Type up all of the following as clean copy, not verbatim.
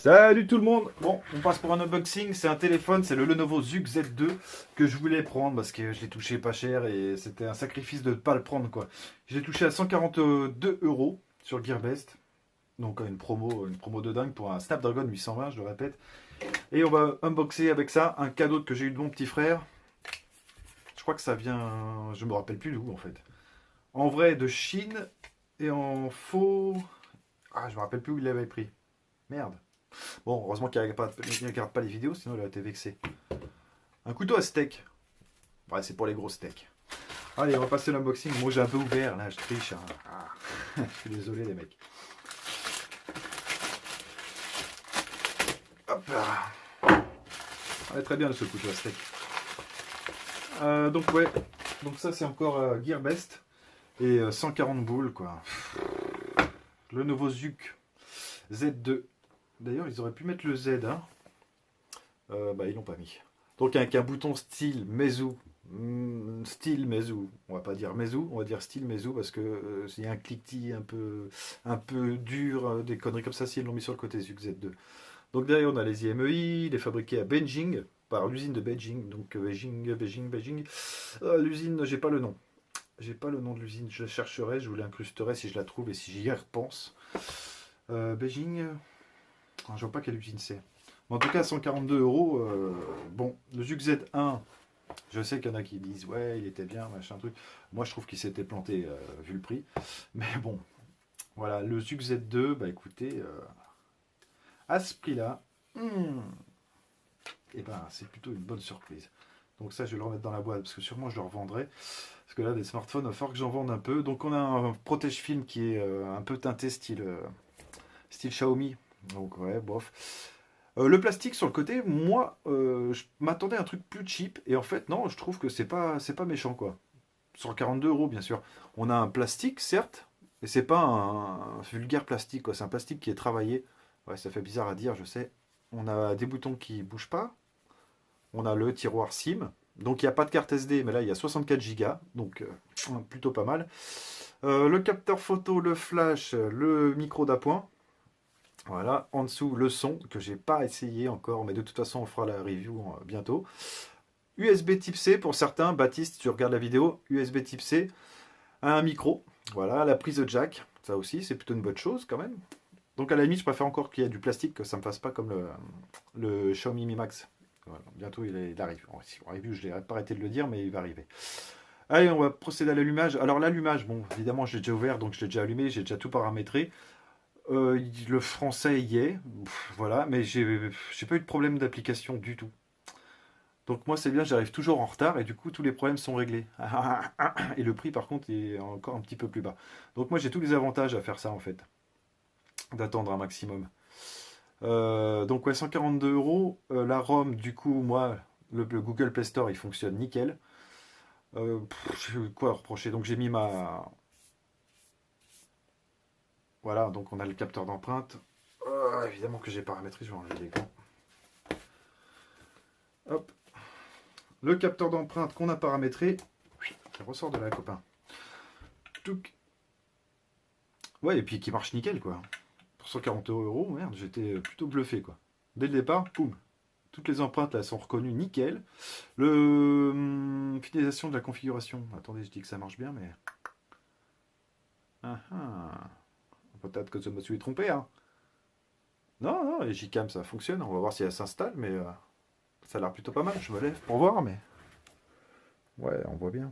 Salut tout le monde. Bon, on passe pour un unboxing. C'est un téléphone, c'est le Lenovo Zug Z2 que je voulais prendre parce que je l'ai touché pas cher et c'était un sacrifice de ne pas le prendre quoi. Je l'ai touché à 142 euros sur Gearbest. Donc une promo de dingue pour un Snapdragon 820, je le répète. Et on va unboxer avec ça un cadeau que j'ai eu de mon petit frère. Je crois que ça vient, je me rappelle plus d'où en fait. En vrai de Chine et en faux, je me rappelle plus où il l'avait pris. Merde. Bon, heureusement qu'il ne regarde pas les vidéos, sinon il aurait été vexé. Un couteau à steak. Ouais, c'est pour les gros steaks. Allez, on va passer l'unboxing. Moi, j'ai un peu ouvert, là, je triche. Hein. Je suis désolé, les mecs. Hop là. Ouais, très bien, ce couteau à steak. Donc, ouais. Donc, ça, c'est encore Gearbest. Et 140 boules, quoi. Le nouveau Zug Z2. D'ailleurs, ils auraient pu mettre le Z, hein. Ils l'ont pas mis. Donc avec un bouton style Meizu, style Meizu, on va pas dire Meizu, on va dire style Meizu parce que s'il y a un cliquetis un peu dur, des conneries comme ça, s'ils l'ont mis sur le côté Zug Z2. Donc derrière on a les IMEI, il est fabriqué à Beijing, par l'usine de Beijing, donc Beijing. L'usine, j'ai pas le nom. J'ai pas le nom de l'usine, je la chercherai, je vous l'incrusterai si je la trouve et si j'y repense. Beijing, je vois pas quelle usine c'est. En tout cas, 142 euros. Bon, le Zug Z1, je sais qu'il y en a qui disent ouais, il était bien, machin truc. Moi, je trouve qu'il s'était planté vu le prix. Mais bon, voilà, le Zug Z2, bah écoutez, à ce prix-là, et ben, c'est plutôt une bonne surprise. Donc ça, je vais le remettre dans la boîte parce que sûrement je le revendrai. Parce que là, des smartphones, il va falloir que j'en vende un peu. Donc on a un protège-film qui est un peu teinté style Xiaomi. Donc ouais, bof. Le plastique sur le côté, moi, je m'attendais à un truc plus cheap. Et en fait, non, je trouve que c'est pas méchant, quoi. 142 euros, bien sûr. On a un plastique, certes, mais c'est pas un vulgaire plastique, quoi. C'est un plastique qui est travaillé. Ouais, ça fait bizarre à dire, je sais. On a des boutons qui bougent pas. On a le tiroir SIM. Donc, il n'y a pas de carte SD, mais là, il y a 64 Go. Donc, plutôt pas mal. Le capteur photo, le flash, le micro d'appoint. Voilà, en dessous le son que j'ai pas essayé encore, mais de toute façon on fera la review bientôt. USB type C pour certains, Baptiste, tu regardes la vidéo, USB type C, un micro, voilà, la prise de jack, ça aussi c'est plutôt une bonne chose quand même. Donc à la limite je préfère encore qu'il y ait du plastique, que ça me fasse pas comme le Xiaomi Mi Max. Voilà, bientôt il arrive. En review je n'ai pas arrêté de le dire, mais il va arriver. Allez, on va procéder à l'allumage. Alors l'allumage, bon évidemment je l'ai déjà ouvert, donc je l'ai déjà allumé, j'ai déjà tout paramétré. Le français y est, voilà, mais j'ai pas eu de problème d'application du tout. Donc moi c'est bien, j'arrive toujours en retard et du coup tous les problèmes sont réglés. Et le prix par contre est encore un petit peu plus bas. Donc moi j'ai tous les avantages à faire ça en fait, d'attendre un maximum. Donc ouais, 142 euros. La ROM du coup, moi, le Google Play Store il fonctionne nickel. Quoi reprocher? Donc j'ai mis ma... Voilà, donc on a le capteur d'empreinte. Évidemment que j'ai paramétré, je vais enlever les gants. Hop. Le capteur d'empreinte qu'on a paramétré. Ça ressort de là, copain. Touc. Ouais, et puis qui marche nickel, quoi. Pour 140 euros, merde, j'étais plutôt bluffé, quoi. Dès le départ, poum. Toutes les empreintes, là, sont reconnues nickel. Finalisation de la configuration. Attendez, je dis que ça marche bien, mais... Peut-être que je me suis trompé, hein. Non, non, les Gcam, ça fonctionne. On va voir si elle s'installe, mais... ça a l'air plutôt pas mal. Je me lève pour voir, mais... Ouais, on voit bien.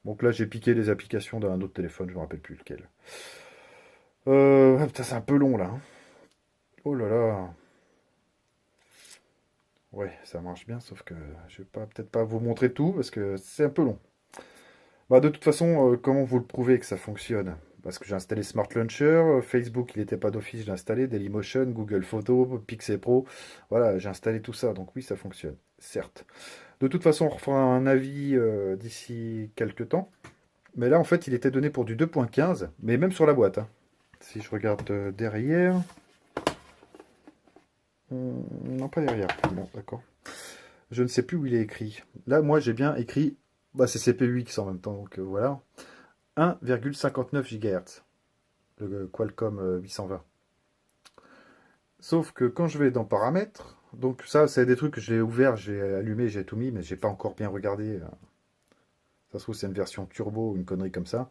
Donc là, j'ai piqué les applications d'un autre téléphone, je me rappelle plus lequel. Putain, c'est un peu long là, hein. Oh là là. Ouais, ça marche bien, sauf que je vais peut-être pas vous montrer tout parce que c'est un peu long. Bah, de toute façon, comment vous le prouvez que ça fonctionne? Parce que j'ai installé Smart Launcher, Facebook il n'était pas d'office, j'ai installé Dailymotion, Google Photos, Pixel Pro. Voilà, j'ai installé tout ça, donc oui, ça fonctionne, certes. De toute façon, on refera un avis d'ici quelques temps. Mais là, en fait, il était donné pour du 2.15, mais même sur la boîte, hein. Si je regarde derrière... non, pas derrière. Bon, d'accord. Je ne sais plus où il est écrit. Là, moi, j'ai bien écrit... Bah, c'est CPU-X en même temps, donc voilà. 1,59 GHz. Le Qualcomm 820. Sauf que quand je vais dans paramètres, donc ça, c'est des trucs que j'ai ouvert, j'ai allumé, j'ai tout mis, mais j'ai pas encore bien regardé. Ça se trouve, c'est une version turbo ou une connerie comme ça.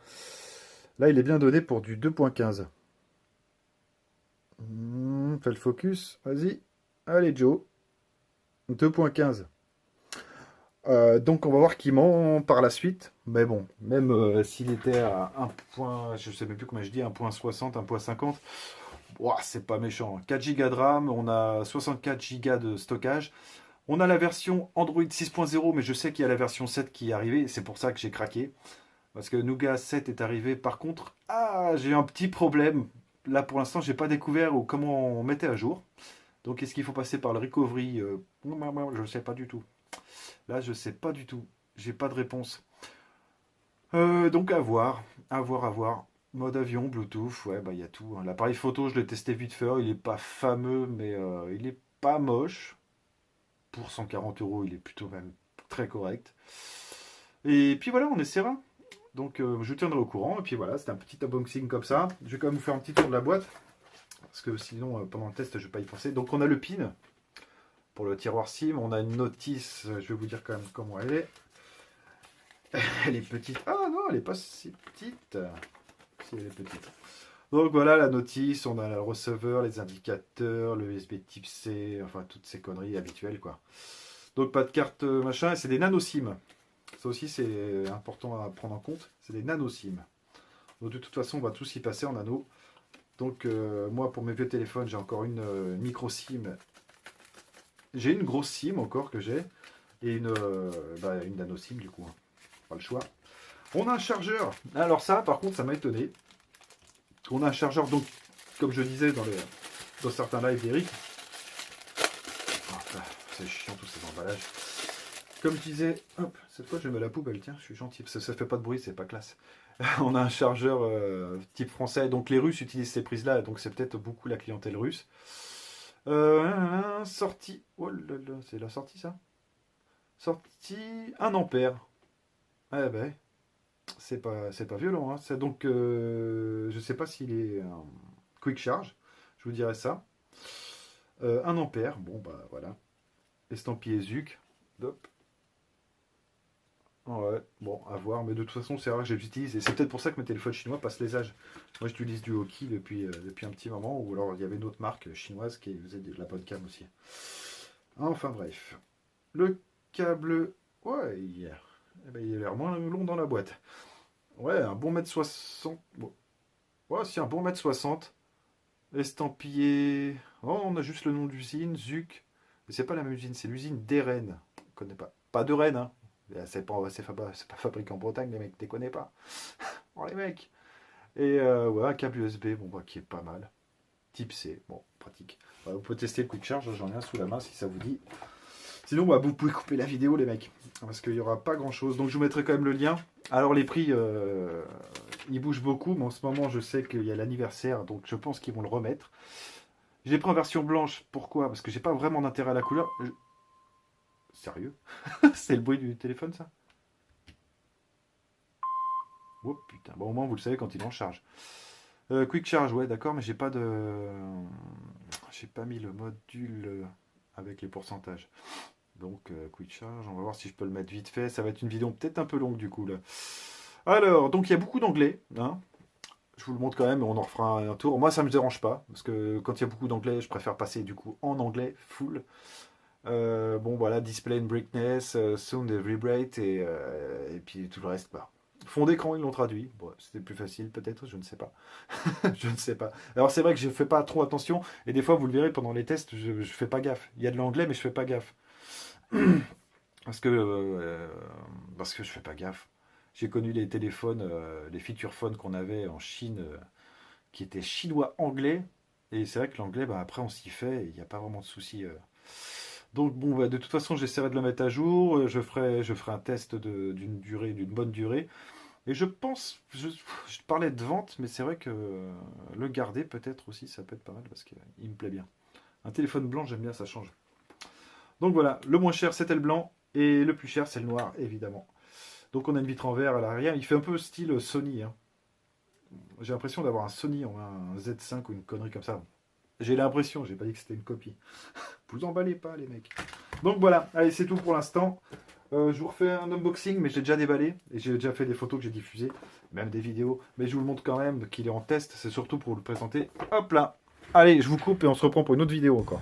Là, il est bien donné pour du 2.15. Fais le focus, vas-y. Allez, Joe. 2.15. Donc on va voir qu'il ment par la suite. Mais bon, même s'il était à 1 point, je sais même plus comment je dis, 1.60, 1.50, ouah, c'est pas méchant. 4 Go de RAM, on a 64 Go de stockage. On a la version Android 6.0, mais je sais qu'il y a la version 7 qui est arrivée. C'est pour ça que j'ai craqué. Parce que Nougat 7 est arrivé. Par contre, j'ai un petit problème. Là pour l'instant, j'ai pas découvert comment on mettait à jour. Donc est-ce qu'il faut passer par le recovery? Je ne sais pas du tout. Là, je sais pas du tout. J'ai pas de réponse. Donc à voir, à voir, à voir. Mode avion, Bluetooth, ouais, bah il y a tout, hein. L'appareil photo, je l'ai testé vite fait. Il est pas fameux, mais il est pas moche. Pour 140 euros, il est plutôt même très correct. Et puis voilà, on essaiera. Donc je vous tiendrai au courant. Et puis voilà, c'était un petit unboxing comme ça. Je vais quand même vous faire un petit tour de la boîte. Parce que sinon, pendant le test, je ne vais pas y penser. Donc on a le pin pour le tiroir SIM. On a une notice, je vais vous dire quand même comment elle est. Elle est petite. Ah non, elle n'est pas si petite. Si, elle est petite. Donc voilà la notice, on a le receveur, les indicateurs, le USB type C, enfin toutes ces conneries habituelles quoi. Donc pas de carte machin, et c'est des nano SIM. Ça aussi c'est important à prendre en compte, c'est des nano SIM. Donc de toute façon on va tous y passer en nano. Donc moi pour mes vieux téléphones j'ai encore une micro SIM. J'ai une grosse SIM encore que j'ai, et une nano SIM du coup, hein. Pas le choix. On a un chargeur. Alors ça, par contre, ça m'a étonné. On a un chargeur, donc, comme je disais dans certains lives d'Eric. C'est chiant tous ces emballages. Comme je disais, hop, cette fois je mets la poubelle, tiens, je suis gentil, parce que ça fait pas de bruit, c'est pas classe. On a un chargeur type français, donc les Russes utilisent ces prises-là, donc c'est peut-être beaucoup la clientèle russe. Sortie, oh là là, c'est la sortie ça? Sortie 1 ampère. Eh ben, c'est pas violent, hein. Donc, je sais pas s'il est quick charge, je vous dirai ça. 1 ampère, bon bah voilà. Estampillé Zuc. Hop. Ouais, bon, à voir, mais de toute façon, c'est rare que j'utilise, et c'est peut-être pour ça que mes téléphones chinois passent les âges. Moi, j'utilise du Hoki depuis un petit moment, ou alors il y avait une autre marque chinoise qui faisait de la bonne cam aussi. Enfin bref. Le câble, ouais, eh ben, il a l'air moins long dans la boîte. Ouais, un bon mètre 60. Bon. Ouais, c'est un bon mètre 60. Estampillé. Oh, on a juste le nom d'usine, Zuc. Mais c'est pas la même usine, c'est l'usine d'Eren. On connaît pas. Pas de Rennes, hein. C'est pas fabriqué en Bretagne, les mecs, t'es connais pas. Oh, les mecs. Et ouais, un câble USB, bon, bah, qui est pas mal. Type C, bon, pratique. Ouais, vous pouvez tester le quick charge, j'en ai un sous la main si ça vous dit. Sinon, bah, vous pouvez couper la vidéo, les mecs. Parce qu'il n'y aura pas grand chose. Donc, je vous mettrai quand même le lien. Alors, les prix, ils bougent beaucoup. Mais en ce moment, je sais qu'il y a l'anniversaire. Donc, je pense qu'ils vont le remettre. J'ai pris en version blanche. Pourquoi? Parce que j'ai pas vraiment d'intérêt à la couleur. Sérieux? C'est le bruit du téléphone, ça? Oh putain. Bon, au moins, vous le savez quand il est en charge. Quick charge, ouais, d'accord. Mais j'ai pas de. J'ai pas mis le module avec les pourcentages. Donc, quick charge, on va voir si je peux le mettre vite fait. Ça va être une vidéo peut-être un peu longue du coup là. Alors, donc il y a beaucoup d'anglais, hein. Je vous le montre quand même, on en refera un tour. Moi, ça me dérange pas, parce que quand il y a beaucoup d'anglais, je préfère passer du coup en anglais, full. Bon, voilà, display and brightness, sound and vibrate, et puis tout le reste, bah. Fond d'écran, ils l'ont traduit. Bon, c'était plus facile peut-être, je ne sais pas. Je ne sais pas. Alors c'est vrai que je fais pas trop attention, et des fois, vous le verrez pendant les tests, je fais pas gaffe. Il y a de l'anglais, mais je fais pas gaffe. Parce que je fais pas gaffe. J'ai connu les téléphones, les feature phones qu'on avait en Chine, qui étaient chinois-anglais. Et c'est vrai que l'anglais, bah, après, on s'y fait, il n'y a pas vraiment de souci. Donc, bon, bah, de toute façon, j'essaierai de le mettre à jour. Je ferai un test d'une bonne durée. Et je pense, je parlais de vente, mais c'est vrai que le garder, peut-être aussi, ça peut être pas mal, parce qu'il me plaît bien. Un téléphone blanc, j'aime bien, ça change. Donc voilà, le moins cher c'était le blanc et le plus cher c'est le noir évidemment. Donc on a une vitre en verre à l'arrière, il fait un peu style Sony, hein. J'ai l'impression d'avoir un Sony, un Z5 ou une connerie comme ça. J'ai l'impression, j'ai pas dit que c'était une copie. Vous emballez pas les mecs. Donc voilà, allez c'est tout pour l'instant. Je vous refais un unboxing, mais j'ai déjà déballé. Et j'ai déjà fait des photos que j'ai diffusées, même des vidéos. Mais je vous le montre quand même qu'il est en test, c'est surtout pour vous le présenter. Hop là. Allez, je vous coupe et on se reprend pour une autre vidéo encore.